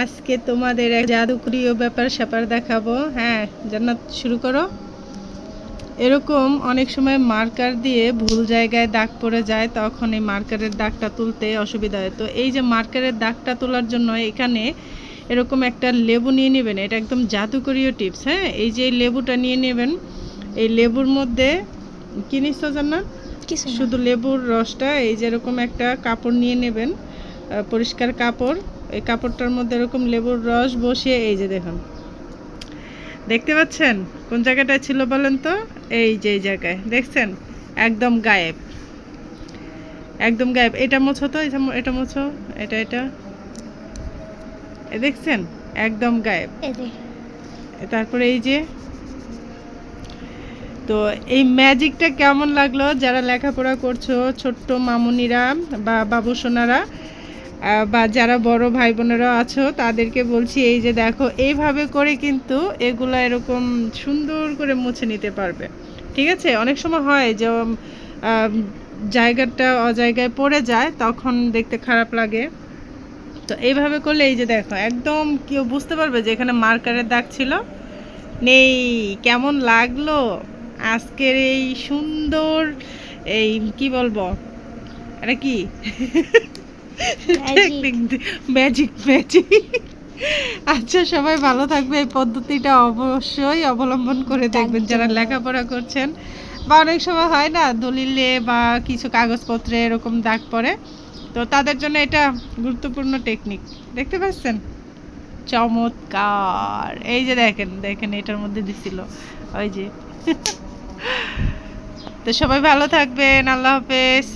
আজকে তোমাদের এক জাদুকরীয় ব্যাপার স্যাপার দেখাবো। হ্যাঁ, জান্নাত শুরু করো। এরকম অনেক সময় মার্কার দিয়ে ভুল জায়গায় দাগ পড়ে যায়, তখন এই মার্কারের দাগটা তুলতে অসুবিধা হয়। তো এই যে মার্কারের দাগটা তোলার জন্য এখানে এরকম একটা লেবু নিয়ে নেবেন। এটা একদম জাদুকরীয় টিপস। হ্যাঁ, এই যে লেবুটা নিয়ে নেবেন, এই লেবুর মধ্যে কি নিচ্ছ জান্নাত? শুধু লেবুর রসটা, এই যে এরকম একটা কাপড় নিয়ে নেবেন, পরিষ্কার কাপড়। এই কাপড়টার মধ্যে এরকম লেবুর রস বসিয়ে, এই যে দেখুন, দেখতে পাচ্ছেন কোন জায়গাটায় ছিল বলেন তো? এই যে এই জায়গায় দেখছেন, একদম গায়েব, একদম গায়েব। এটা মোছো তো, এটা মোছো, এটা এটা দেখছেন, একদম গায়েব। তারপরে এই যে, তো এই ম্যাজিকটা কেমন লাগলো যারা লেখাপড়া করছো, ছোট্ট মামুনিরা বা বাবু সোনারা, বা যারা বড় ভাই বোনেরা আছো, তাদেরকে বলছি এই যে দেখো, এইভাবে করে কিন্তু এগুলো এরকম সুন্দর করে মুছে নিতে পারবে। ঠিক আছে, অনেক সময় হয় যে জায়গাটা অজায়গায় পড়ে যায়, তখন দেখতে খারাপ লাগে। তো এইভাবে করলে এই যে দেখো, একদম কেউ বুঝতে পারবে যে এখানে মার্কারের দাগ ছিল নেই। কেমন লাগলো আজকের এই সুন্দর, এই কি বলবো, এটা কি ম্যাজিক ম্যাজিক। আচ্ছা, সবাই ভালো থাকবে। এই পদ্ধতিটা অবশ্যই অবলম্বন করে দেখবেন যারা লেখাপড়া করছেন, বা অনেক সময় হয় না দলিলে বা কিছু কাগজপত্রে এরকম দাগ পড়ে, তো তাদের জন্য এটা গুরুত্বপূর্ণ টেকনিক। দেখতে পাচ্ছেন, চমৎকার। এই যে দেখেন দেখেন, এটার মধ্যে দিছিল ওই যে। তো সবাই ভালো থাকবেন, আল্লাহ হাফেজ।